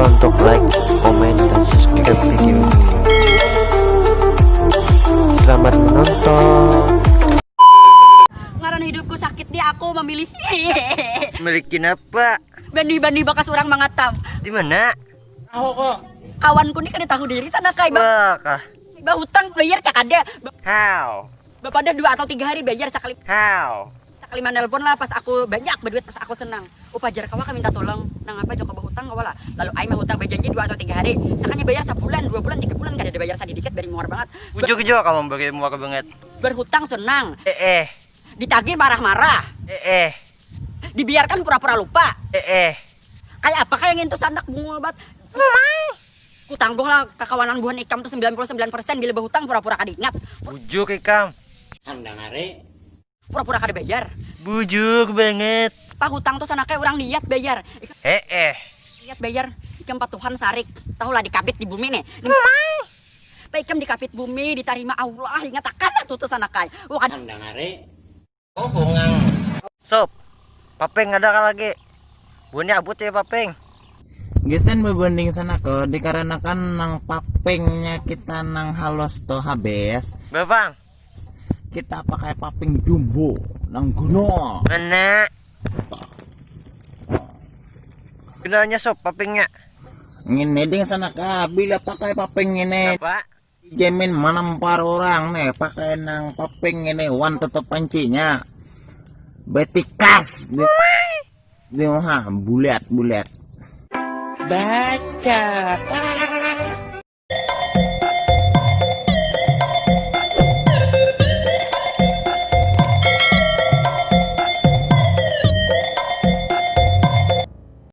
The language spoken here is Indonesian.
lupa untuk like, komen, dan subscribe video ini. Selamat menonton. Ngaran hidupku sakit dia aku memilih. Milikin apa? Bandi bakas orang mangatam. Di mana? Tahu kok. Kawanku nih kan tahu diri sana kai bang. Bakah? Ba hutang bayar cak ada. How? Bapak ada 2 atau 3 hari bayar sekali. How? Sekali manelpon lah pas aku banyak berduit pas aku senang. Upajar kawa kami minta tolong. Nang apa joko hutang kawala. Lalu aing mah hutang berjanji 2 atau 3 hari. Sakanya bayar sebulan, 2 bulan, 3 bulan kada ada bayar sedikit bari muar banget. Ujuk juga kamu bagi muak banget. Berhutang senang. Ditagih marah-marah. Dibiarkan pura-pura lupa. Kayak apa kayak ngintu sandak bungul bat. Ku tanggung lah kekawanan buhan ikam tuh 99% bila berhutang pura-pura kada ingat. Bujuk ikam. Handang are. Pura-pura kada bayar. Bujuk banget. Pak hutang tuh sana kayak orang niat bayar. Niat bayar ikam patuhan sarik. Tahu lah dikabit di bumi nih. Pak ikam dikabit bumi ditarima Allah ingat akan tuh sana kayak. Wah kan Handang are. Oh fungang. Sob, papeng ada kan lagi. Bunya abut ya papeng. Gesen berbanding sana ke dikarenakan nang papengnya kita nang halos to habis Bapang, kita pakai papeng jumbo nang gunung. mana? Gunanya sob papengnya. Ngin meding sana ka bila pakai papeng ini Apa? jamin menampar orang nih pakai nang papeng ini wan tetep pancinya betikas di bulat baca